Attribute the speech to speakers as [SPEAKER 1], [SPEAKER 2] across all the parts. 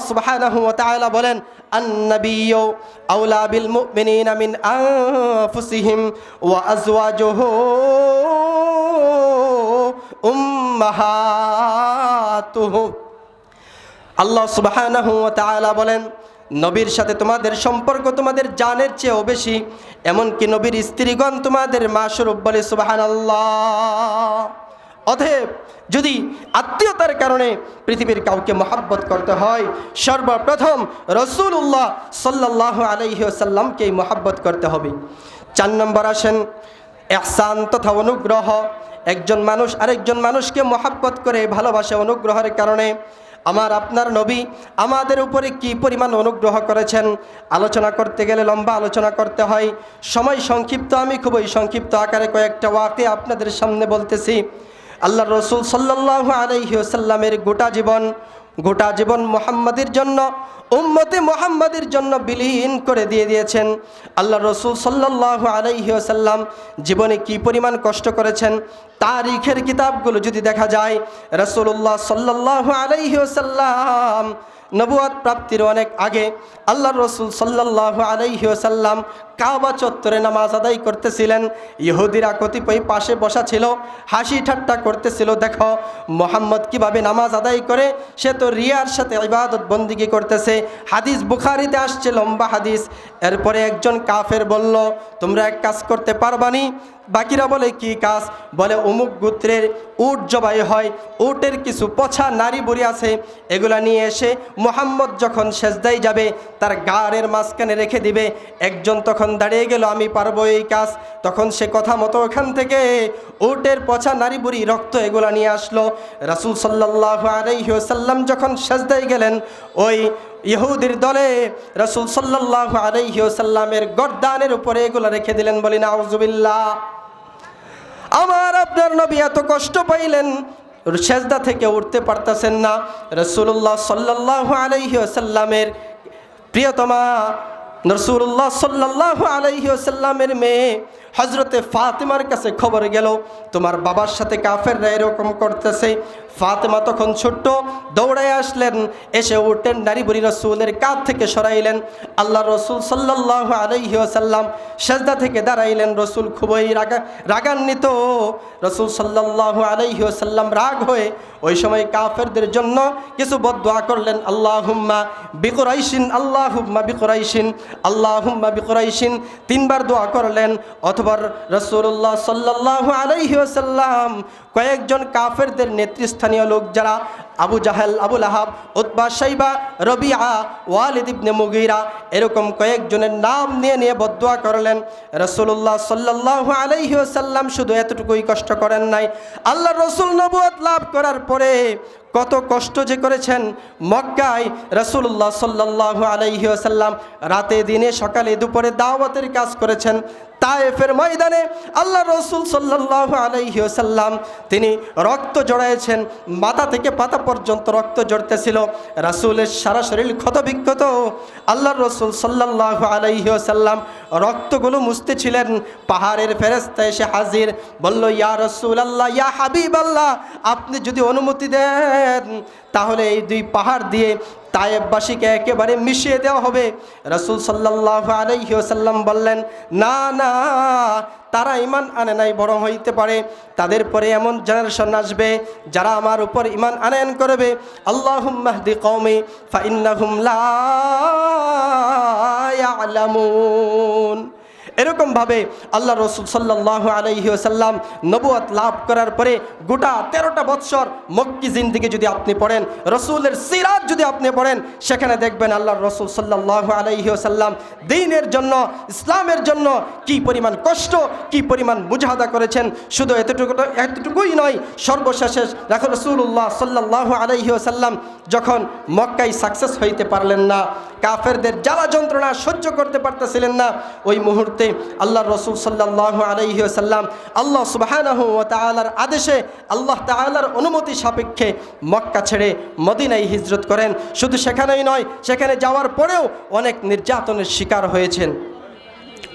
[SPEAKER 1] সুবহানাহু ওয়া তাআলা বলেন, আন-নাবিয়্যু আওলা বিল মুমিনিনা মিন আনফুসিহিম ওয়া আজওয়াজুহু উম্মাহাতুহুম। আল্লাহ সুবহানাহু ওয়া তাআলা বলেন, নবীর সাথে তোমাদের সম্পর্ক তোমাদের জানের চেয়েও বেশি, এমনকি নবীর স্ত্রীগণ তোমাদের মা স্বরূপ। বলে সুবহানাল্লাহ। অতএব যদি আত্মীয়তার কারণে পৃথিবীর কাউকে মহব্বত করতে হয়, সর্বপ্রথম রাসূলুল্লাহ সাল্লাল্লাহু আলাইহি ওয়াসাল্লামকেই মহব্বত করতে হবে। 4 নম্বর আসেন ইহসান তথা অনুগ্রহ। একজন মানুষ আরেকজন মানুষকে মহব্বত করে ভালোবাসে অনুগ্রহের কারণে। আমার আপনার নবী আমাদের উপরে কি পরিমাণ অনুগ্রহ করেছেন আলোচনা করতে গেলে লম্বা আলোচনা করতে হয়, সময় সংক্ষিপ্ত। আমি খুবই সংক্ষিপ্ত আকারে কয়েকটা ওয়াকিয়া আপনাদের সামনে বলতেছি। আল্লাহ রসুল সাল্লাল্লাহু আলাইহি ওয়াসাল্লামের গোটা জীবন মুহাম্মাদের জন্য, উম্মতে মুহাম্মাদের জন্য বিলীন করে দিয়েছেন। আল্লাহ রসুল সাল্লাল্লাহু আলাইহি ওয়াসাল্লাম জীবনে কি পরিমাণ কষ্ট করেছেন তারিখের কিতাবগুলো যদি দেখা যায়, রাসূলুল্লাহ সাল্লাল্লাহু আলাইহি ওয়াসাল্লাম নবুয়ত প্রাপ্তির অনেক আগে আল্লাহ রসুল সাল্লাল্লাহু আলাইহি ওয়াসাল্লাম কাবা চত্বরে নামাজ আদায় করতেছিলেন। ইহুদিরা কতিপয় পাশে বসা ছিল, হাসি ঠাট্টা করতেছিল, দেখো মুহাম্মদ কিভাবে নামাজ আদায় করে, সে তো রিয়ার সাথে ইবাদত বন্দিগি করতেছে। হাদিস বুখারীতে আসছে, লম্বা হাদিস। এরপরে একজন কাফের বলল, তোমরা এক কাজ করতে পারবানি? বাকিরা বলে কি কাজ? বলে অমুক গোত্রের উট জবাই হয়, উটের কিছু পছা নারী বুড়ি আছে, এগুলা নিয়ে এসে মুহাম্মদ যখন সেজদায় যাবে তার গাড়ের মাঝখানে রেখে দিবে। একজন তখন দাঁড়িয়ে গেল, আমি পারবো এই কাজ। তখন সে কথা মতো ওখান থেকে উটের পছা নারী বুড়ি রক্ত এগুলা নিয়ে আসলো। রাসূল সাল্লাল্লাহু আলাইহি ওয়াসাল্লাম যখন সেজদায় গেলেন, ওই ইহুদির দলে রাসূল সাল্লাল্লাহু আলাইহি ওয়াসাল্লামের গর্দানের উপরে এগুলো রেখে দিলেন। বলি নাউযুবিল্লাহ। আমার আপনার নবী এত কষ্ট পাইলেন, সেজদা থেকে উঠতে পারতেছেন না। রাসূলুল্লাহ সাল্লাল্লাহু আলাইহি ওয়াসাল্লামের প্রিয়তমা রাসূলুল্লাহ সাল্লাল্লাহু আলাইহি ওয়াসাল্লামের মেয়ে হযরতে ফাতেমার কাছে খবর গেল, তোমার বাবার সাথে কাফেররা এরকম করতেছে। ফাতেমা তখন ছোট্ট, দৌড়ায় আসলেন, এসে উঠেন নারী বুড়ি রাসূলের কাঁধ থেকে সরাইলেন। আল্লাহ রসুল সাল্লাল্লাহু আলাইহি ওয়াসাল্লাম সেজদা থেকে দাঁড়াইলেন। রসুল খুবই রাগান্বিত। রসুল সাল্লাল্লাহু আলাইহি ওয়াসাল্লাম রাগ হয়ে ওই সময় কাফেরদের জন্য কিছু বদদুয়া করলেন, আল্লাহুম্মা বিকুরাইশিন, আল্লাহুম্মা বিকুরাইশিন, আল্লাহুম্মা বিকুরাইশিন, 3 বার দোয়া করলেন। অথবা রাসূলুল্লাহ সাল্লাল্লাহু আলাইহি ওয়াসাল্লাম কয়েকজন কাফেরদের নেতৃস্থানীয় লোক যারা আবু জাহেল, আবু লাহাব, উতবা, শাইবা, রবিআ, ওয়ালিদ ইবনে মুগীরা, এরকম কয়েকজনের নাম নিয়ে বদদুয়া করলেন। রাসূলুল্লাহ সাল্লাল্লাহু আলাইহি ওয়াসাল্লাম শুধু এতটুকুই কষ্ট করেন নাই, আল্লাহ রসুল নবুয়ত লাভ করার পরে কত কষ্ট যে করেছেন। মক্কায় রাসূলুল্লাহ সাল্লাল্লাহু আলাইহি ওয়াসাল্লাম রাতে দিনে সকালে দুপুরে দাওয়াতের কাজ করেছেন। তায়েফের ময়দানে আল্লাহ রসুল সাল্লাল্লাহু আলাইহি ওয়াসাল্লাম তিনি রক্ত জড়াইছেন, মাথা থেকে পাতা পর্যন্ত রক্ত জড়তেছিল। রাসূলের সারা শরীর ক্ষতবিক্ষত। আল্লাহ রসুল সাল্লাল্লাহু আলাইহি ওয়াসাল্লাম রক্তগুলো মুছতেছিলেন। পাহাড়ের ফেরেশতা এসে হাজির, বলল, ইয়া রাসূলুল্লাহ, ইয়া হাবিবাল্লাহ, আপনি যদি অনুমতি দেন তাহলে এই 2 পাহাড় দিয়ে তায়েববাসীকে একেবারে মিশিয়ে দেওয়া হবে। রাসূল সাল্লাল্লাহু আলাইহি ওয়াসাল্লাম বললেন, না না, তারা ঈমান আনে নাই, বড় হইতে পারে তাদের পরে এমন জেনারেশন আসবে যারা আমার উপর ঈমান আনয়ন করবে। আল্লাহুম্মা হদি কওমি ফাইন্নাহুম লা ইয়ালামুন। এরকমভাবে আল্লাহ রসুল সাল্লাল্লাহু আলাইহি ওয়াসাল্লাম নবুয়ত লাভ করার পরে গোটা 13টা বৎসর মক্কি জিন্দেগি যদি আপনি পড়েন, রসুলের সিরাত যদি আপনি পড়েন, সেখানে দেখবেন আল্লাহ রসুল সাল্লাল্লাহু আলাইহি ওয়াসাল্লাম দ্বীনের জন্য, ইসলামের জন্য কি পরিমাণ কষ্ট, কি পরিমাণ মুজাহাদা করেছেন। শুধু এতটুকুই নয়, সর্বশেষে রাসূলুল্লাহ সাল্লাল্লাহু আলাইহি ওয়াসাল্লাম যখন মক্কায় সাকসেস হইতে পারলেন না, কাফেরদের জ্বালা যন্ত্রণা সহ্য করতে পারতেছিলেন না, ওই মুহূর্তে আল্লাহ রসুল সাল্লাল্লাহু আলাইহি ওয়াসাল্লাম আল্লাহ সুবহানাহু ওয়া তাআলার আদেশে, আল্লাহ তাআলার অনুমতি সাপেক্ষে মক্কা ছেড়ে মদিনায় হিজরত করেন। শুধু সেখানেই নয়, সেখানে যাওয়ার পরেও অনেক নির্যাতনের শিকার হয়েছেন।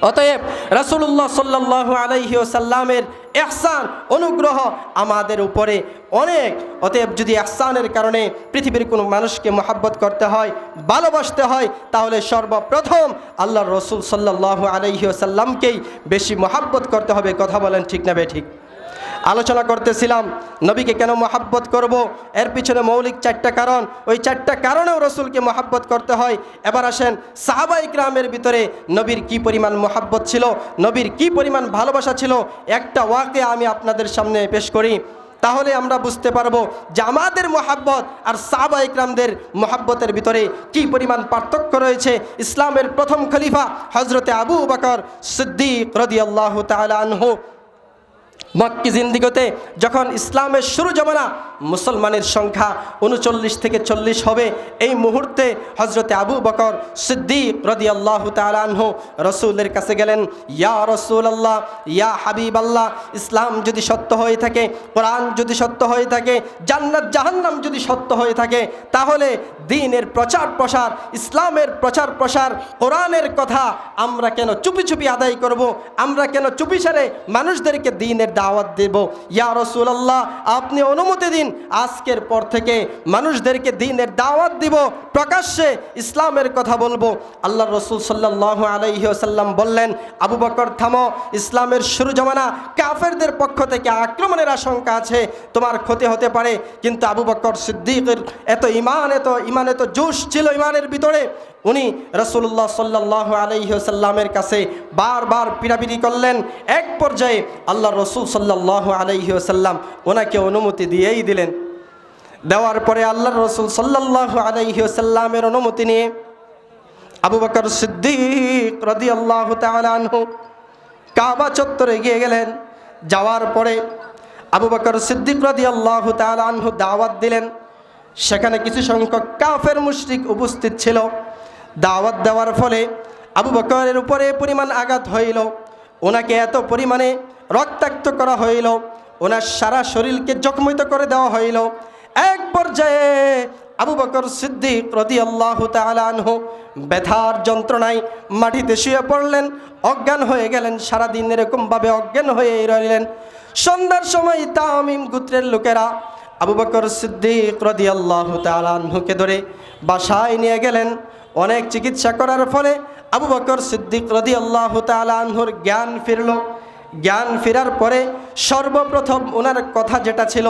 [SPEAKER 1] অতএব রাসূলুল্লাহ সাল্লাল্লাহু আলাইহি ওয়াসাল্লামের ইহসান অনুগ্রহ আমাদের উপরে অনেক। অতএব যদি ইহসানের কারণে পৃথিবীর কোনো মানুষকে মহব্বত করতে হয়, ভালোবাসতে হয়, তাহলে সর্বপ্রথম আল্লাহর রাসূল সাল্লাল্লাহু আলাইহি ওয়াসাল্লামকেই বেশি মহব্বত করতে হবে। কথা বলেন ঠিক না বেঠিক? আলোচনা করতেছিলাম নবীকে কেন মহব্বত করব, এর পিছনে মৌলিক 4টা কারণ। ওই 4টা কারণেও রসুলকে মহব্বত করতে হয়। এবার আসেন সাহাবা ইকরামের ভিতরে নবীর কি পরিমাণ মহব্বত ছিল, নবীর কি পরিমাণ ভালোবাসা ছিল, একটা ওয়াকিয়া আমি আপনাদের সামনে পেশ করি। তাহলে আমরা বুঝতে পারবো যে আমাদের মহব্বত আর সাহাবা ইকরামদের মহব্বতের ভিতরে কি পরিমাণ পার্থক্য রয়েছে। ইসলামের প্রথম খলিফা হজরতে আবু বকর সিদ্দিক রাদিয়াল্লাহু তাআলা আনহু মক্কি জিন্দিগিতে যখন ইসলামের শুরু জমানা, মুসলমানের সংখ্যা 39 থেকে 40 হবে, এই মুহূর্তে হজরতে আবু বকর সিদ্দিক রাদিয়াল্লাহু তাআলা আনহু রসুলের কাছে গেলেন, ইয়া রাসূলুল্লাহ, ইয়া হাবিবাল্লাহ, ইসলাম যদি সত্য হয়ে থাকে, কোরআন যদি সত্য হয়ে থাকে, জান্নাত জাহান্নাম যদি সত্য হয়ে থাকে, তাহলে দ্বীনের প্রচার প্রসার, ইসলামের প্রচার প্রসার, কোরআনের কথা আমরা কেন চুপি চুপি আদায় করব? আমরা কেন চুপিসারে মানুষদেরকে দ্বীনের দাওয়াত দেব? ইয়া রাসূলুল্লাহ, আপনি অনুমতি দিন, আজকের পর থেকে মানুষদেরকে দ্বীনের দাওয়াত দিব, প্রকাশ্যে ইসলামের কথা বলবো। আল্লাহর রাসূল সাল্লাল্লাহু আলাইহি ওয়াসাল্লাম বললেন, আবু বকর থামো, ইসলামের শুরু জমানা, কাফেরদের পক্ষ থেকে আক্রমণের আশঙ্কা আছে, তোমার ক্ষতি হতে পারে। কিন্তু আবু বকর সিদ্দিকের এত জোশ ছিল ইমানের ভিতরে, উনি রাসূলুল্লাহ সাল্লাল্লাহু আলাইহি ওয়াসাল্লামের কাছে বারবার পিড়াপিড়ি করলেন। এক পর্যায়ে আল্লাহর রাসূল সাল্লাল্লাহু আলাইহি ওয়াসাল্লাম ওনাকে অনুমতি দিয়েই দিলেন। দেওয়ার পরে আল্লাহর রাসূল সাল্লাল্লাহু আলাইহি ওয়াসাল্লামের অনুমতি নিয়ে আবু বকর সিদ্দিক রাদিয়াল্লাহু তাআলা আনহু কাবা চত্বরে গিয়ে গেলেন। যাওয়ার পরে আবু বকর সিদ্দিক রাদিয়াল্লাহু তাআলা আনহু দাওয়াত দিলেন। সেখানে কিছু সংখ্যক কাফের মুশরিক উপস্থিত ছিল। দাওয়াত দেওয়ার ফলে আবু বকরের উপরে পরিমাণ আঘাত হইল, ওনাকে এত পরিমাণে রক্তাক্ত করা হইল, ওনার সারা শরীরকে জখমিত করে দেওয়া হইল। এক পর্যায়ে আবু বকর সিদ্দিক রাদিয়াল্লাহু তাআলা আনহু ব্যথার যন্ত্রণায় মাটিতে শুয়ে পড়লেন, অজ্ঞান হয়ে গেলেন। সারাদিন এরকমভাবে অজ্ঞান হয়ে রইলেন। সন্ধ্যার সময় তামিম গোত্রের লোকেরা আবু বকর সিদ্দিক রাদিয়াল্লাহু তাআলা আনহুকে ধরে বাসায় নিয়ে গেলেন। অনেক চিকিৎসা করার ফলে আবু বকর সিদ্দিক রাদিয়াল্লাহু তাআলা আনহুর জ্ঞান ফিরল। জ্ঞান ফেরার পরে সর্বপ্রথম ওনার কথা যেটা ছিল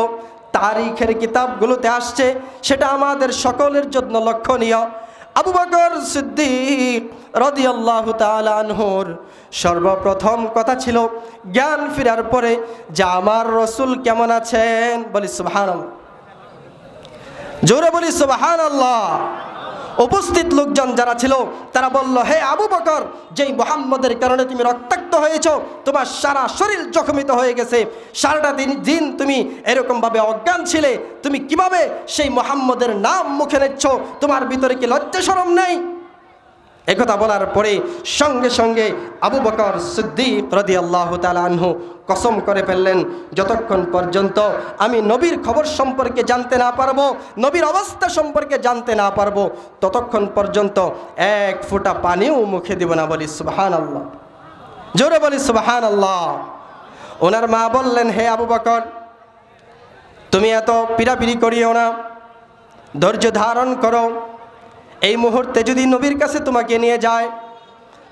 [SPEAKER 1] তারিখের কিতাবগুলোতে আসছে, সেটা আমাদের সকলের জন্য লক্ষণীয়। আবু বকর সিদ্দিক রাদিয়াল্লাহু তাআলা আনহুর সর্বপ্রথম কথা ছিল জ্ঞান ফেরার পরে যে আমার রাসূল কেমন আছেন? বলি সুবহানাল্লাহ, জোরে বলি সুবহানাল্লাহ। উপস্থিত লোকজন যারা ছিল তারা বলল, হে আবু বকর, যেই মুহাম্মদের কারণে তুমি রক্তাক্ত হয়েছ, তোমার সারা শরীর জখমিত হয়ে গেছে, সারাটা দিন তুমি এরকমভাবে অজ্ঞান ছিলে, তুমি কিভাবে সেই মুহাম্মদের নাম মুখে নিচ্ছ? তোমার ভিতরে কি লজ্জা শরম নেই? একথা বলার পরে সঙ্গে সঙ্গে আবু বকর সিদ্দিক রাদিয়াল্লাহু তাআলা আনহু কসম করে ফেললেন, যতক্ষণ পর্যন্ত আমি নবীর খবর সম্পর্কে জানতে না পারবো, নবীর অবস্থা সম্পর্কে জানতে না পারবো, ততক্ষণ পর্যন্ত এক ফোঁটা পানিও মুখে দিব না। বলি সুবহানাল্লাহ, জোরে বলি সুবহানাল্লাহ। ওনার মা বললেন, হে আবু বকর, তুমি এত পিড়াপিড়ি করিও না, ধৈর্য ধারণ করো। এই মুহূর্তে যদি নবীর কাছে তোমাকে নিয়ে যায়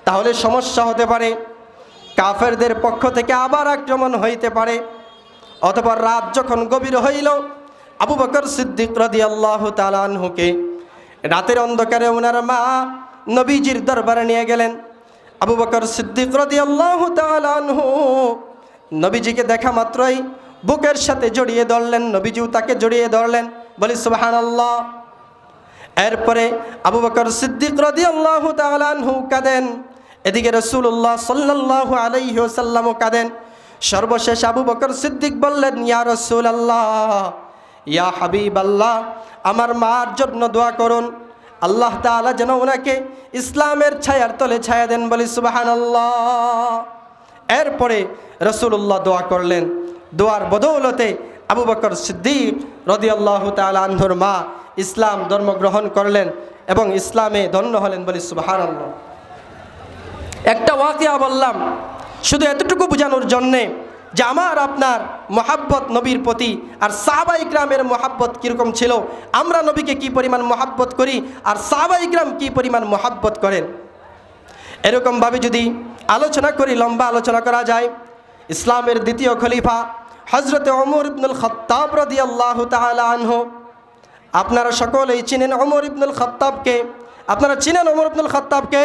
[SPEAKER 1] তাহলে সমস্যা হতে পারে, কাফেরদের পক্ষ থেকে আবার আক্রমণ হইতে পারে। অতঃপর রাত যখন গভীর হইল, আবু বকর সিদ্দিক রাদিয়াল্লাহু তাআলা আনহুকে রাতের অন্ধকারে ওনার মা নবীজির দরবারে নিয়ে গেলেন। আবু বকর সিদ্দিক রাদিয়াল্লাহু তাআলা আনহু নবীজিকে দেখা মাত্রই বুকের সাথে জড়িয়ে ধরলেন, নবীজিও তাকে জড়িয়ে ধরলেন। বলি সুবহানাল্লাহ। এরপরে আবু বকর সিদ্দিক রাদিয়াল্লাহু তাআলা আনহু কাঁদেন, এদিকে রাসূলুল্লাহ সাল্লাল্লাহু আলাইহি ওয়াসাল্লামও কাঁদেন। সর্বশেষ আবু বকর সিদ্দিক বললেন, ইয়া রাসূলুল্লাহ, ইয়া হাবিবাল্লাহ, আমার মার জন্য দোয়া করুন, আল্লাহ তাআলা যেন ওনাকে ইসলামের ছায়ার তলে ছায়া দেন। বলি সুবহানাল্লাহ। এরপরে রাসূলুল্লাহ দোয়া করলেন। দোয়ার বদৌলতে আবু বকর সিদ্দিক রাদিয়াল্লাহু তাআলা আনহুর মা ইসলাম ধর্ম গ্রহণ করলেন এবং ইসলামে ধন্য হলেন। বলি সুবহানাল্লাহ। একটা ওয়াকিয়া বললাম শুধু এতটুকু বোঝানোর জন্যে যে আমার আপনার মহাব্বত নবীর প্রতি আর সাহাবা ইকরামের মহাব্বত কীরকম ছিল, আমরা নবীকে কী পরিমাণ মহাব্বত করি আর সাহাবা ইকরাম কী পরিমাণ মহাব্বত করেন। এরকমভাবে যদি আলোচনা করি, লম্বা আলোচনা করা যায়। ইসলামের দ্বিতীয় খলিফা হজরতে ওমর ইবনুল খাত্তাব রাদিয়াল্লাহু তাআলা আনহু, আপনারা সকলেই চিনেন ওমর ইবনুল খাত্তাবকে। আপনারা চিনেন ওমর ইবনুল খাত্তাবকে?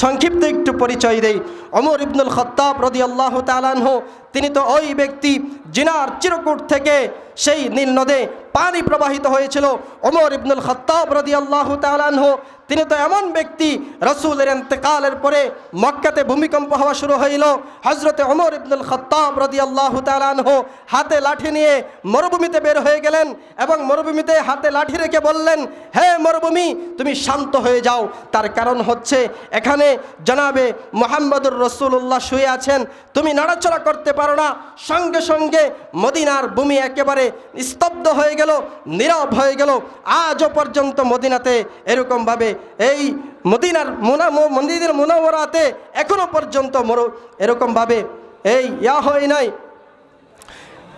[SPEAKER 1] সংক্ষিপ্ত একটু পরিচয় দেই। ওমর ইবনুল খাত্তাব রাদিয়াল্লাহু তাআলা আনহু, তিনি তো ওই ব্যক্তি জিনার চিরকুট থেকে সেই নীল নদে পানি প্রবাহিত হয়েছিল। ওমর ইবনুল খাত্তাব রাদিয়াল্লাহু তাআলা আনহু, তিনি তো এমন ব্যক্তি, রাসূলের ইন্তেকালের পরে মক্কাতে ভূমিকম্প হওয়া শুরু হইল। হযরতে ওমর ইবনুল খাত্তাব রাদিয়াল্লাহু তাআলা আনহু হাতে লাঠি নিয়ে মরুভূমিতে বের হয়ে গেলেন এবং মরুভূমিতে হাতে লাঠি রেখে বললেন, হে মরুভূমি তুমি শান্ত হয়ে যাও। তার কারণ হচ্ছে এখানে জনাবে মুহাম্মদুর রাসূলুল্লাহ শুয়ে আছেন, তুমি নড়াচড়া করতে পারো না। সঙ্গে সঙ্গে মদিনার ভূমি একেবারে স্তব্ধ হয়ে গেল, নীরব হয়ে গেল। আজও পর্যন্ত মদিনাতে এরকমভাবে এই মদিনার মুনাওয়ারাতে এখনো পর্যন্ত এরকমভাবে এই হয় নাই।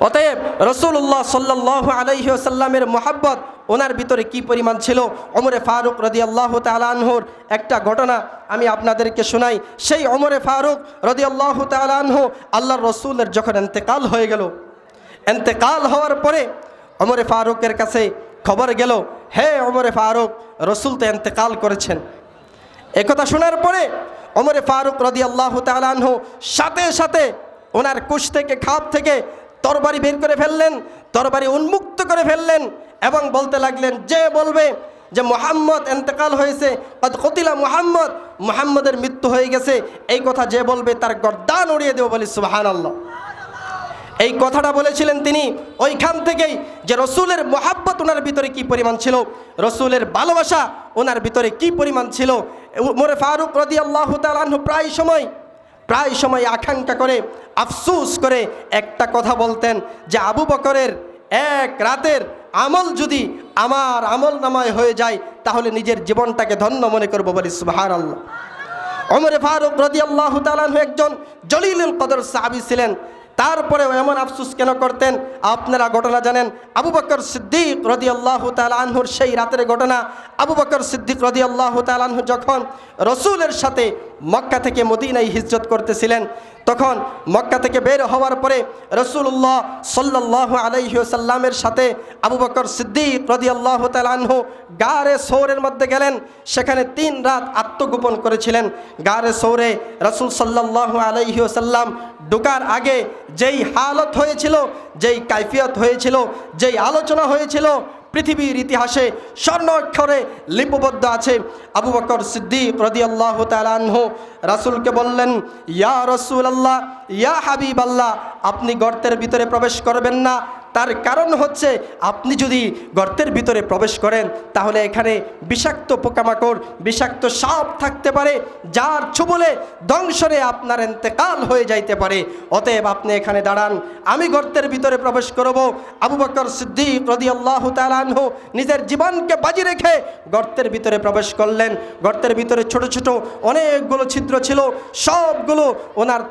[SPEAKER 1] অতএব রাসূলুল্লাহ সাল্লাল্লাহু আলাইহি ওয়াসাল্লামের মুহাব্বত ওনার ভিতরে কি পরিমাণ ছিল। ওমরে ফারুক রাদিয়াল্লাহু তাআলা আনহুর একটা ঘটনা আমি আপনাদেরকে শোনাই। সেই ওমরে ফারুক রাদিয়াল্লাহু তাআলা আনহু আল্লাহর রাসূলের যখন ইন্তেকাল হয়ে গেল, ইন্তেকাল হওয়ার পরে ওমরে ফারুকের কাছে খবর গেল, হে ওমরে ফারুক, রাসূল তো ইন্তেকাল করেছেন। একথা শোনার পরে ওমরে ফারুক রাদিয়াল্লাহু তাআলা আনহু সাথে সাথে ওনার কুশ থেকে, খাপ থেকে তরবারি বের করে ফেললেন, তরবারি উন্মুক্ত করে ফেললেন এবং বলতে লাগলেন, যে বলবে যে মুহাম্মদ ইন্তেকাল হয়েছে, কদ কুতিলা মুহাম্মদ, মুহাম্মদের মৃত্যু হয়ে গেছে, এই কথা যে বলবে তার গর্দান উড়িয়ে দেব, বলি সুবহানাল্লাহ। এই কথাটা বলেছিলেন তিনি ওইখান থেকেই, যে রসুলের মুহাব্বত ওনার ভিতরে কি পরিমাণ ছিল, রসুলের ভালোবাসা ওনার ভিতরে কি পরিমাণ ছিল। ওমর ফারুক রাদিয়াল্লাহু তাআলা আনহু প্রায় সময় আকাঙ্ক্ষা করে, আফসোস করে একটা কথা বলতেন, যে আবু বকরের এক রাতের আমল যদি আমার আমল নামায় হয়ে যায় তাহলে নিজের জীবনটাকে ধন্য মনে করবো, বলি সুবহানাল্লাহ। ওমর ফারুক রাদিয়াল্লাহু তাআলা আনহু একজন জলিলুল কদর সাহাবী ছিলেন। তারপরেও এমন আফসোস কেন করতেন? আপনারা ঘটনা জানেন, আবু বকর সিদ্দিক রাদিয়াল্লাহু তাআলা আনহুর সেই রাতের ঘটনা। আবু বকর সিদ্দিক রাদিয়াল্লাহু তাআলা আনহু যখন রসুলের সাথে মক্কা থেকে মদিনায় হিজরত করতেছিলেন, তখন মক্কা থেকে বের হওয়ার পরে রাসূলুল্লাহ সাল্লাল্লাহু আলাইহি ওয়াসাল্লামের সাথে আবু বকর সিদ্দিক রাদিয়াল্লাহু তাআলা আনহু গারে সৌরের মধ্যে গেলেন। সেখানে 3 রাত আত্মগোপন করেছিলেন। গারে সৌরে রাসূল সাল্লাল্লাহু আলাইহি ওয়াসাল্লাম ঢোকার আগে যেই হালত হয়েছিল, যেই কাইফিয়ত হয়েছিল, যেই আলোচনা হয়েছিল, পৃথিবীর ইতিহাসে স্বর্ণ অক্ষরে লিপিবদ্ধ আছে। আবু বকর সিদ্দিক রাদিয়াল্লাহু তাআলা আনহু রাসূলকে বললেন, ইয়া রাসূলুল্লাহ, ইয়া হাবিবাল্লাহ, আপনি গর্তের ভিতরে প্রবেশ করবেন না। তার কারণ হচ্ছে, আপনি যদি গর্তের ভিতরে প্রবেশ করেন তাহলে এখানে বিষাক্ত পোকামাকড়, বিষাক্ত সাপ থাকতে পারে, যার ছোবলে দংশনে আপনার ইন্তেকাল হয়ে যাইতে পারে। অতএব আপনি এখানে দাঁড়ান, আমি গর্তের ভিতরে প্রবেশ করব। আবু বকর সিদ্দিক রাদিয়াল্লাহু তাআলা আনহু নিজের জীবনকে বাজি রেখে গর্তের ভিতরে প্রবেশ করলেন। গর্তের ভিতরে ছোট ছোট অনেকগুলো ছিদ্র ছিল, সবগুলো ওনার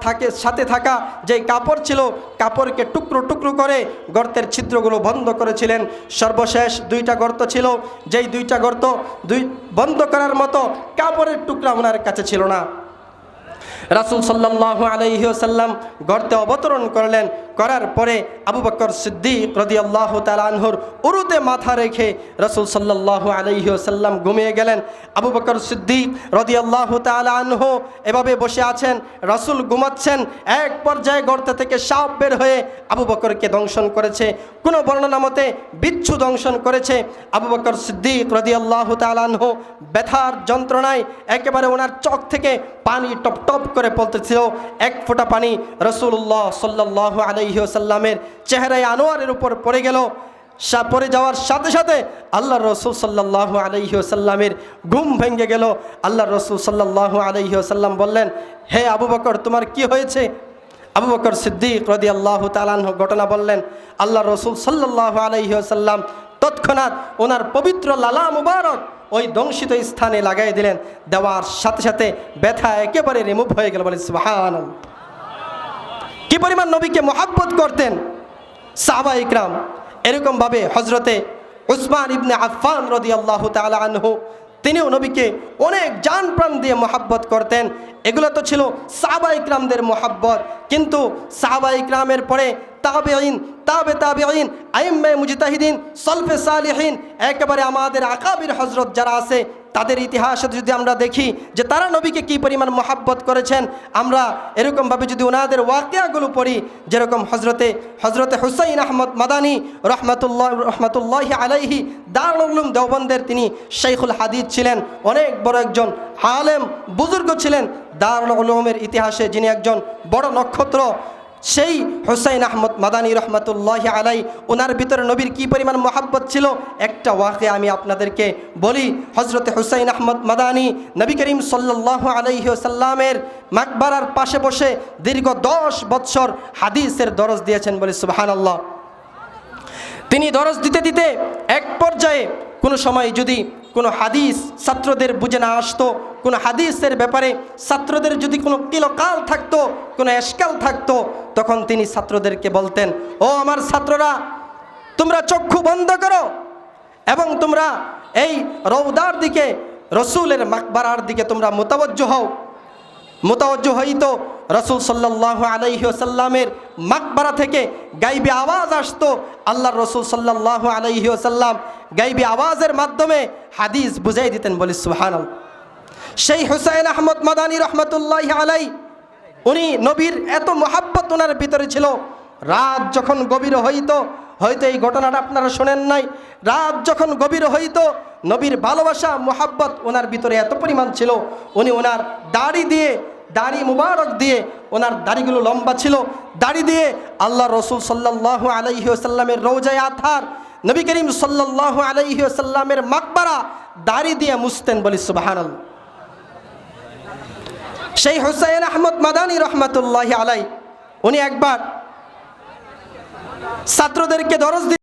[SPEAKER 1] সাথে থাকা যে কাপড় ছিল, কাপড়কে টুকরো টুকরো করে গর্তের ছিদ্রগুলো বন্ধ করেছিলেন। সর্বশেষ 2টা গর্ত ছিল, যেই 2টা গর্ত বন্ধ করার মতো কাপড়ের টুকরা ওনার কাছে ছিল না। রাসূল সাল্লাল্লাহু আলাইহি ওয়াসাল্লাম গর্তে অবতরণ করলেন। করার পরে আবু বকর সিদ্দিক রাদিয়াল্লাহু তাআলা আনহুর উরুতে মাথা রেখে রাসূল সাল্লাল্লাহু আলাইহি ওয়াসাল্লাম ঘুমিয়ে গেলেন। আবু বকর সিদ্দিক রাদিয়াল্লাহু তাআলা আনহু এভাবে বসে আছেন, রাসূল ঘুমাচ্ছেন। এক পর্যায়ে গর্ত থেকে সাপ বের হয়ে আবু বকরকে দংশন করেছে। কোনো বর্ণনা মতে বিচ্ছু দংশন করেছে। আবু বকর সিদ্দিক রাদিয়াল্লাহু তাআলা আনহু ব্যথার যন্ত্রণায় একেবারে ওনার চোখ থেকে পানি টপ টপ করে পড়তেছিল। এক ফোঁটা পানি রাসূলুল্লাহ সাল্লাল্লাহু আলাইহি ওয়াসাল্লামের চেহারায় আনোয়ারের উপর পড়ে গেল। পড়ে যাওয়ার সাথে সাথে আল্লাহর রাসূল সাল্লাল্লাহু আলাইহি ওয়াসাল্লামের ঘুম ভেঙে গেল। আল্লাহর রাসূল সাল্লাল্লাহু আলাইহি ওয়াসাল্লাম বললেন, হে আবু বকর, তোমার কি হয়েছে? আবু বকর সিদ্দিক রাদিয়াল্লাহু তাআলা আনহু ঘটনা বললেন। আল্লাহর রাসূল সাল্লাল্লাহু আলাইহি ওয়াসাল্লাম তৎক্ষণাৎ ওনার পবিত্র লালা মুবারক ওই দংশিত স্থানে লাগাই দিলেন। দেওয়ার সাথে সাথে ব্যথা একেবারে রিমুভ হয়ে গেল। বলে সুবহানাল্লাহ। কি পরিমাণ নবীকে মহব্বত করতেন সাহাবায়ে ইকরাম। এরকমভাবে হজরতে উসমান ইবনে আফফান রাদিয়াল্লাহু তাআলা আনহু, তিনিও নবীকে অনেক জান প্রাণ দিয়ে মহব্বত করতেন। এগুলো তো ছিল সাহাবায়ে ইকরামদের মহব্বত, কিন্তু সাহাবায়ে ইকরামের পরে তাবেঈন, তাবেঈন, আইম্মায়ে মুজতাহিদিন, সলফে সালিহিন, একেবারে আমাদের আকাবির হজরত যারা আছে তাদের ইতিহাসে যদি আমরা দেখি যে তারা নবীকে কী পরিমাণ মহব্বত করেছেন, আমরা এরকমভাবে যদি ওনাদের ওয়াকিয়াগুলো পড়ি, যেরকম হজরতে হুসাইন আহমদ মাদানী রহমতুল্লাহি আলাইহি দারুল উলুম দেওবন্দের তিনি শাইখুল হাদিস ছিলেন, অনেক বড় একজন আলেম বুজুর্গ ছিলেন। দারুল উলুমের ইতিহাসে যিনি একজন বড় নক্ষত্র, সেই হুসাইন আহমদ মাদানী রহমতুল্লাহি আলাই, ওনার ভিতরে নবীর কী পরিমাণ মহব্বত ছিল একটা ওয়াকিয়া আমি আপনাদেরকে বলি। হজরতে হুসাইন আহমদ মাদানী নবী করিম সাল্লাল্লাহু আলাইহি ওয়াসাল্লামের মাকবারার পাশে বসে দীর্ঘ 10 বৎসর হাদিসের দরজ দিয়েছেন। বলে সুবহানাল্লাহ। তিনি দরজ দিতে দিতে এক পর্যায়ে কোনো সময় যদি কোনো হাদিস ছাত্রদের বুঝে না আসতো, কোনো হাদিসের ব্যাপারে ছাত্রদের যদি কোনো কিলকাল থাকতো, কোনো এশকাল থাকতো, তখন তিনি ছাত্রদেরকে বলতেন, ও আমার ছাত্ররা, তোমরা চক্ষু বন্ধ করো এবং তোমরা এই রওদার দিকে, রসুলের মাকবারার দিকে তোমরা মোতাবজ্জো হইতো। রসুল সাল্লাল্লাহু আলাইহি ওয়াসাল্লামের মাকবারা থেকে গাইবি আওয়াজ আসতো। আল্লাহর রসুল সাল্লাল্লাহু আলাইহি ওয়াসাল্লাম গাইবি আওয়াজের মাধ্যমে হাদিস বুঝাই দিতেন। বলি সুবহানাল্লাহ। সেই হুসাইন আহমদ মাদানী রহমতুল্লাহি আলাই, উনি নবীর এত মহাব্বত ওনার ভিতরে ছিল, রাত যখন গভীর হইতো, হয়তো এই ঘটনাটা আপনারা শোনেন নাই, রাত যখন গভীর হইতো নবীর ভালোবাসা মহাব্বত ওনার ভিতরে এত পরিমাণ ছিল, উনি ওনার দাড়ি মুবারক দিয়ে, ওনার দাড়িগুলো লম্বা ছিল, দাড়ি দিয়ে আল্লাহ রসুল সাল্লাল্লাহু আলাইহি ওয়াসাল্লামের রওজায়ে আতহার, নবী করিম সাল্লাল্লাহু আলাইহি ওয়াসাল্লামের মাকবারা দাড়ি দিয়ে মুছতেন। বলি সুবহানাল্লাহ। সেই হুসাইন আহমদ মাদানী রহমতুল্লাহি আলাই, উনি একবার ছাত্রদেরকে দরজ